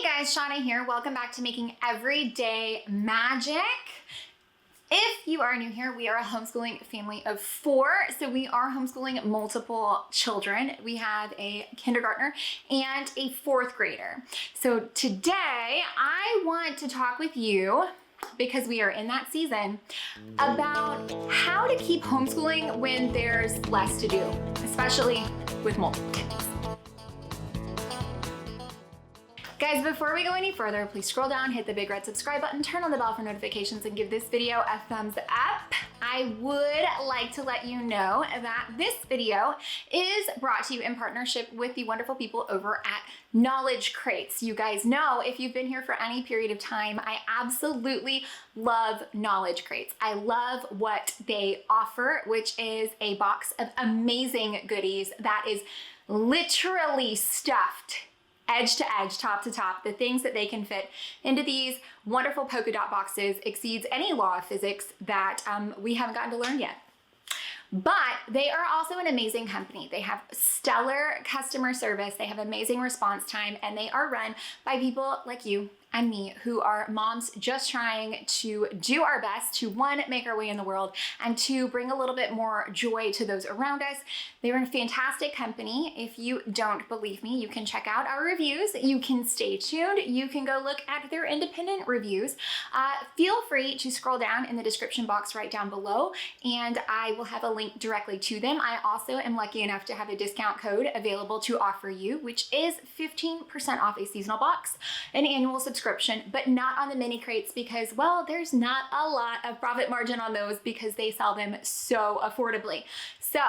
Hey guys, Shanna here. Welcome back to Making Everyday Magic. If you are new here, we are a homeschooling family of 4. So we are homeschooling multiple children. We have a kindergartner and a 4th grader. So today I want to talk with you, because we are in that season, about how to keep homeschooling when there's less to do, especially with multiple kids. Guys, before we go any further, please scroll down, hit the big red subscribe button, turn on the bell for notifications, and give this video a thumbs up. I would like to let you know that this video is brought to you in partnership with the wonderful people over at Knowledge Crates. You guys know, if you've been here for any period of time, I absolutely love Knowledge Crates. I love what they offer, which is a box of amazing goodies that is literally stuffed edge to edge, top to top. The things that they can fit into these wonderful polka dot boxes exceeds any law of physics that we haven't gotten to learn yet. But they are also an amazing company. They have stellar customer service, they have amazing response time, and they are run by people like you and me who are moms just trying to do our best to, 1, make our way in the world, and 2, bring a little bit more joy to those around us. They're a fantastic company. If you don't believe me, you can check out our reviews. You can stay tuned. You can go look at their independent reviews. Feel free to scroll down in the description box right down below, and I will have a link directly to them. I also am lucky enough to have a discount code available to offer you, which is 15% off a seasonal box, an annual subscription, but not on the mini crates because, well, there's not a lot of profit margin on those because they sell them so affordably. So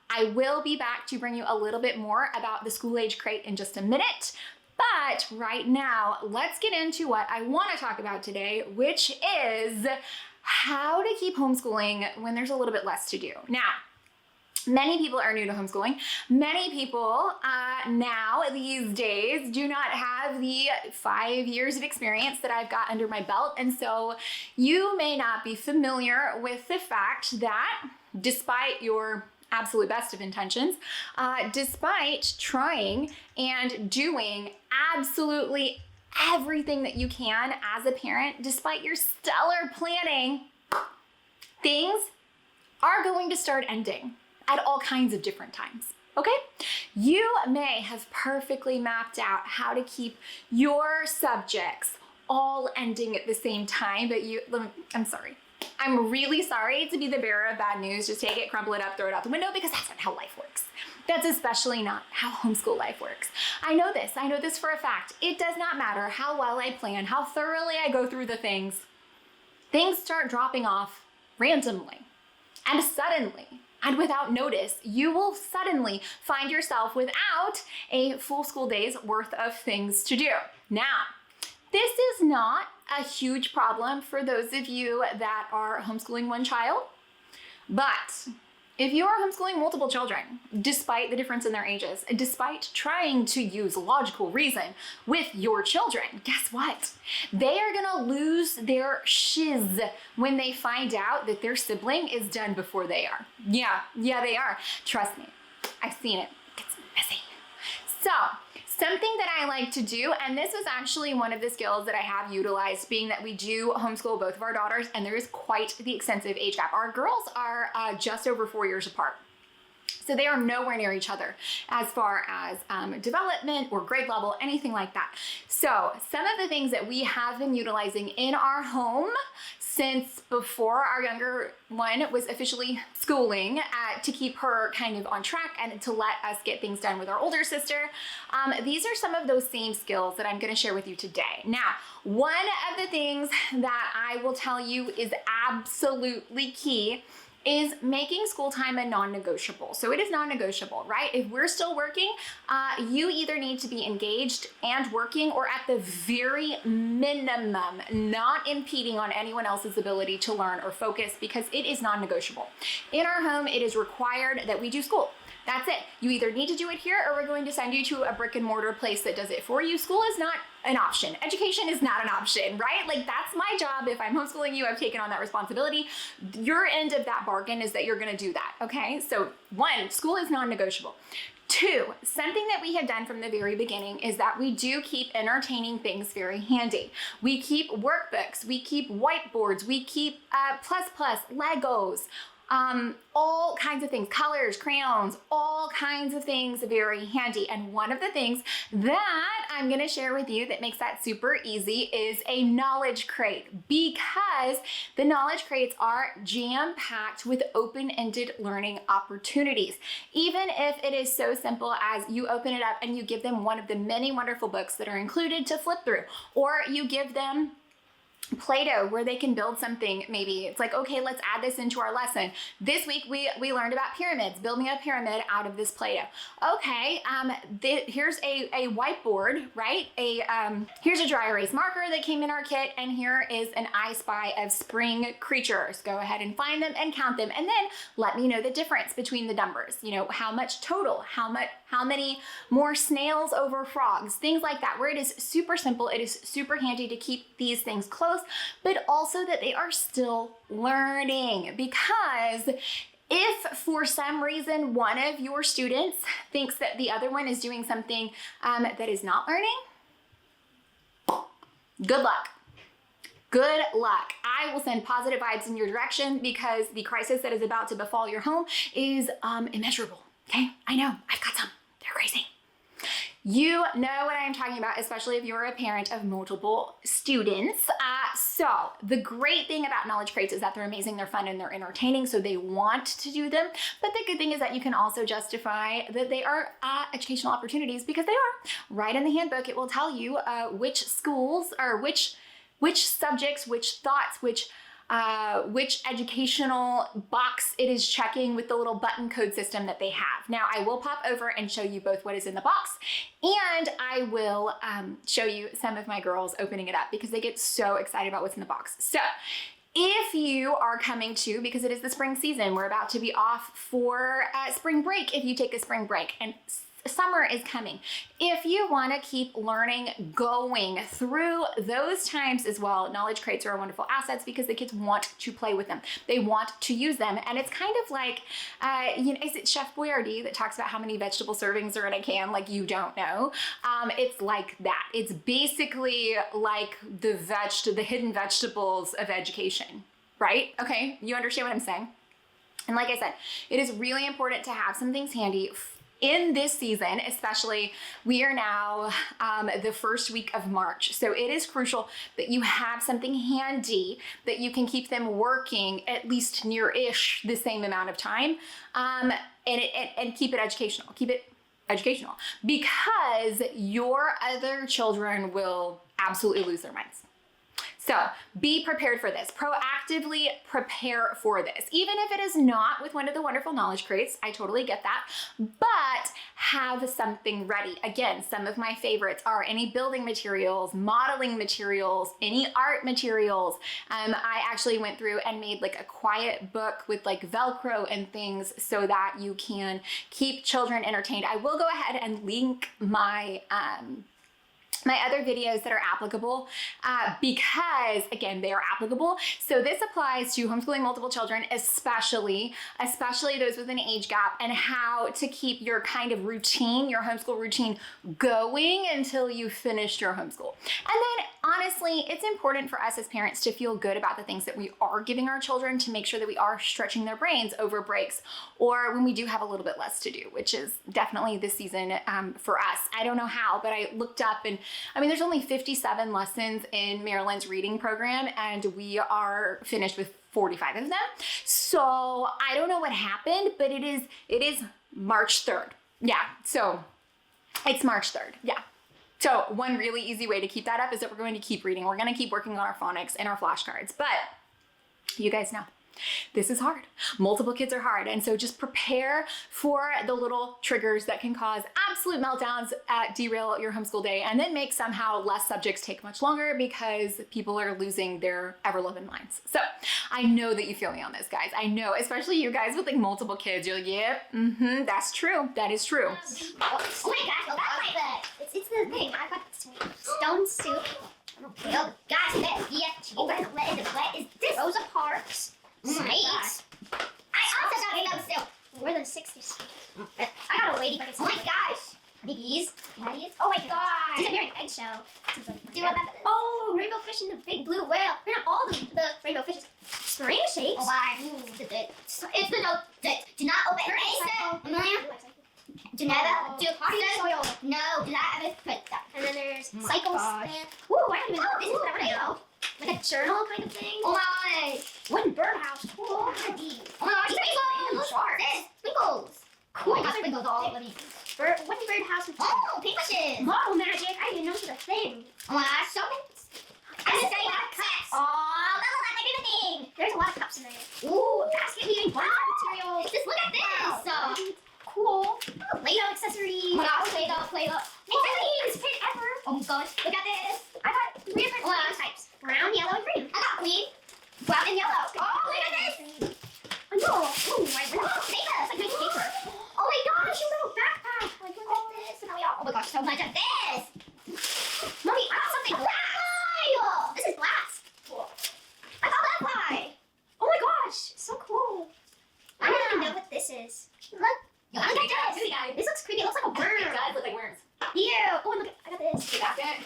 I will be back to bring you a little bit more about the school age crate in just a minute. But right now, let's get into what I want to talk about today, which is how to keep homeschooling when there's a little bit less to do. Now, many people are new to homeschooling. Many people now these days do not have the 5 years of experience that I've got under my belt. And so you may not be familiar with the fact that despite your absolute best of intentions, despite trying and doing absolutely everything that you can as a parent, despite your stellar planning, things are going to start ending at all kinds of different times, okay? You may have perfectly mapped out how to keep your subjects all ending at the same time, but I'm sorry. I'm really sorry to be the bearer of bad news. Just take it, crumple it up, throw it out the window, because that's not how life works. That's especially not how homeschool life works. I know this for a fact. It does not matter how well I plan, how thoroughly I go through the things start dropping off randomly and suddenly. And without notice, you will suddenly find yourself without a full school day's worth of things to do. Now, this is not a huge problem for those of you that are homeschooling one child, but if you are homeschooling multiple children, despite the difference in their ages, despite trying to use logical reason with your children, guess what? They are gonna lose their shiz when they find out that their sibling is done before they are. Yeah, they are. Trust me, I've seen it. It's messy. So, something that I like to do, and this is actually one of the skills that I have utilized, being that we do homeschool both of our daughters, and there is quite the extensive age gap. Our girls are just over 4 years apart. So they are nowhere near each other as far as development or grade level, anything like that. So some of the things that we have been utilizing in our home since before our younger one was officially schooling, to keep her kind of on track and to let us get things done with our older sister. These are some of those same skills that I'm going to share with you today. Now, one of the things that I will tell you is absolutely key is making school time a non-negotiable. So it is non-negotiable, right? If we're still working, you either need to be engaged and working, or at the very minimum, not impeding on anyone else's ability to learn or focus, because it is non-negotiable. In our home, it is required that we do school. That's it. You either need to do it here, or we're going to send you to a brick and mortar place that does it for you. School is not an option. Education is not an option, right? Like, that's my job. If I'm homeschooling you, I've taken on that responsibility. Your end of that bargain is that you're going to do that, okay? So 1, school is non-negotiable. 2, something that we have done from the very beginning is that we do keep entertaining things very handy. We keep workbooks, we keep whiteboards, we keep Legos, all kinds of things, colors, crayons, all kinds of things very handy. And one of the things that I'm gonna share with you that makes that super easy is a knowledge crate, because the knowledge crates are jam-packed with open-ended learning opportunities. Even if it is so simple as you open it up and you give them one of the many wonderful books that are included to flip through, or you give them Play-Doh where they can build something. Maybe it's like, okay, let's add this into our lesson. This week we learned about pyramids. Build me a pyramid out of this Play-Doh. Okay, here's a whiteboard, right? Here's a dry erase marker that came in our kit, and here is an I Spy of spring creatures. Go ahead and find them and count them, and then let me know the difference between the numbers. You know, how much total, how many more snails over frogs, things like that, where it is super simple. It is super handy to keep these things close, but also that they are still learning. Because if for some reason one of your students thinks that the other one is doing something that is not learning, good luck. Good luck. I will send positive vibes in your direction, because the crisis that is about to befall your home is immeasurable. Okay, I know, I've got some. They're crazy. You know what I'm talking about, especially if you're a parent of multiple students. So the great thing about knowledge crates is that they're amazing, they're fun, and they're entertaining, so they want to do them. But the good thing is that you can also justify that they are educational opportunities, because they are. Right in the handbook, it will tell you which schools, or which subjects, which thoughts, which educational box it is checking with the little button code system that they have. Now, I will pop over and show you both what is in the box, and I will show you some of my girls opening it up, because they get so excited about what's in the box. So if you are coming to, because it is the spring season, we're about to be off for spring break, if you take a spring break, and summer is coming. If you want to keep learning going through those times as well, knowledge crates are wonderful assets, because the kids want to play with them. They want to use them. And it's kind of like, you know, is it Chef Boyardee that talks about how many vegetable servings are in a can? Like, you don't know. It's like that. It's basically like the hidden vegetables of education, right? Okay, you understand what I'm saying? And like I said, it is really important to have some things handy in this season. Especially, we are now the first week of March. So it is crucial that you have something handy that you can keep them working at least near-ish the same amount of time, and keep it educational. Keep it educational, because your other children will absolutely lose their minds. So be prepared for this. Proactively prepare for this. Even if it is not with one of the wonderful knowledge crates, I totally get that, but have something ready. Again, some of my favorites are any building materials, modeling materials, any art materials. I actually went through and made like a quiet book with like Velcro and things, so that you can keep children entertained. I will go ahead and link my other videos that are applicable, because again, they are applicable. So this applies to homeschooling multiple children, especially those with an age gap, and how to keep your kind of routine, your homeschool routine, going until you finish your homeschool. And then honestly, it's important for us as parents to feel good about the things that we are giving our children, to make sure that we are stretching their brains over breaks, or when we do have a little bit less to do, which is definitely this season for us. I don't know how, but I looked up, and I mean, there's only 57 lessons in Maryland's reading program, and we are finished with 45 of them. So I don't know what happened, but it is March 3rd. Yeah, so it's March 3rd. Yeah. So one really easy way to keep that up is that we're going to keep reading. We're going to keep working on our phonics and our flashcards, but you guys know, this is hard. Multiple kids are hard. And so just prepare for the little triggers that can cause absolute meltdowns, derail your homeschool day, and then make somehow less subjects take much longer because people are losing their ever-loving minds. So I know that you feel me on this, guys. I know, especially you guys with like multiple kids. You're like, yep, that's true. That is true. Oh my gosh, well, that's my bed. It's the thing. I got stone soup. Oh, gosh, let is this Rosa Parks. Nice. I also got stone soup. We're the 60s. I got lady buckets. Oh my gosh. Biggies. Caddies. Oh my gosh. It's a very eggshell. Oh, rainbow fish and the big blue whale. They're not all the rainbow fishes. Spring shapes. Oh, why? It's the note that do not open it. Amelia? Do not do soil. No, do not ever put that. And then there's cycle span. Ooh, I don't even know. This is never know. Like a journal kind of thing. Oh my. Wooden birdhouse. Cool. Oh my gosh. Sprinkles. Cool. I got sprinkles all over me. Wooden birdhouse with paintbrushes. Model magic. I didn't know this was a thing. Oh my gosh. So I just got cups. Oh, that's my favorite thing. There's a lot of cups in there. Ooh, basket weaving materials. Just look at this. Cool. Play-Doh accessories. Oh my gosh, Play-Doh. It's pit ever. Oh my gosh, look at this. I got 3 different types. Brown, yellow, and green. I got green, brown, and yellow. Oh, look at this. Oh no. Ooh, my paper. It's like nice paper. Oh my gosh, your little backpack. Like, look at this. And oh my gosh, so much of this. Mommy, I got something glass. This is glass. Cool. I got that pie. Oh my gosh, so cool. I don't even know what this is. Look. Look at this. This looks creepy. It looks like a worm. It does look like worms. Ew. Oh, and look, I got this. You got it.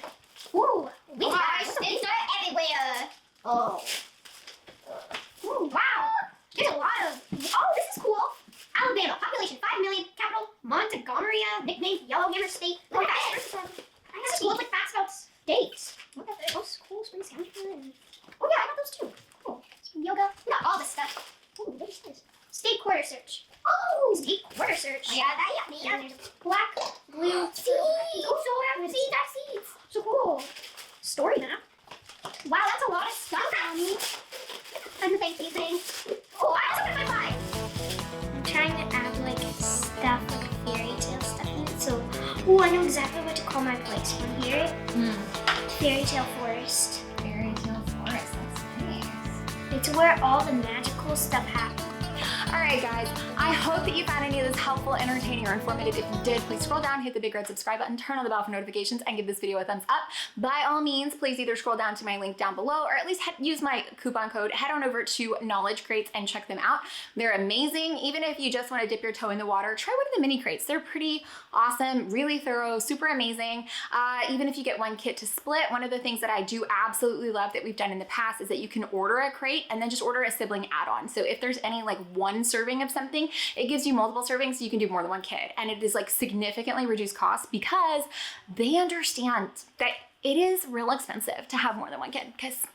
Ooh. We got things are everywhere. Oh. Ooh, wow. There's a lot of. Oh, this is cool. Alabama. Population 5 million. Capital Montgomery. Nickname Yellowhammer State. Look at this. This is cool. It's like facts about states. Look at this. Oh, cool. Spring sandwich. Oh yeah, I got those too. Cool. Some yoga. We got all this stuff. Ooh, what is this? State quarter search. Oh, state quarter search. Yeah, that there's a black, blue seeds. Oh, so I seeds. That seeds. So cool. Story map. Wow, that's a lot of stuff, Mommy. And the fancy things. Oh, I also got my pie. I'm trying to add like stuff, like fairy tale stuff in it. So, oh, I know exactly what to call my place. You want to hear it? Fairy tale forest. Fairy tale forest. That's nice. It's where all the magical stuff happens. Alright guys, I hope that you found any of this helpful, entertaining, or informative. If you did, please scroll down, hit the big red subscribe button, turn on the bell for notifications, and give this video a thumbs up. By all means, please either scroll down to my link down below, or at least use my coupon code. Head on over to Knowledge Crates and check them out. They're amazing. Even if you just want to dip your toe in the water, try one of the mini crates. They're pretty awesome, really thorough, super amazing. Even if you get one kit to split, one of the things that I do absolutely love that we've done in the past is that you can order a crate and then just order a sibling add-on. So if there's any like one serving of something, it gives you multiple servings so you can do more than one kit. And it is like significantly reduced costs because they understand that it is real expensive to have more than one kid, because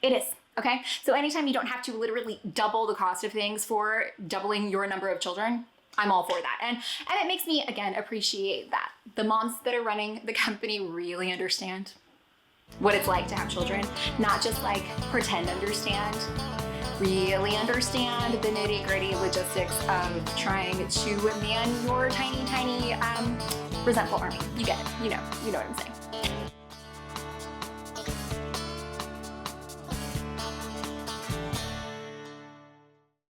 it is. Okay, so anytime you don't have to literally double the cost of things for doubling your number of children, I'm all for that. And it makes me, again, appreciate that. The moms that are running the company really understand what it's like to have children, not just like pretend understand, really understand the nitty-gritty logistics of trying to man your tiny, resentful army. You get it, you know what I'm saying.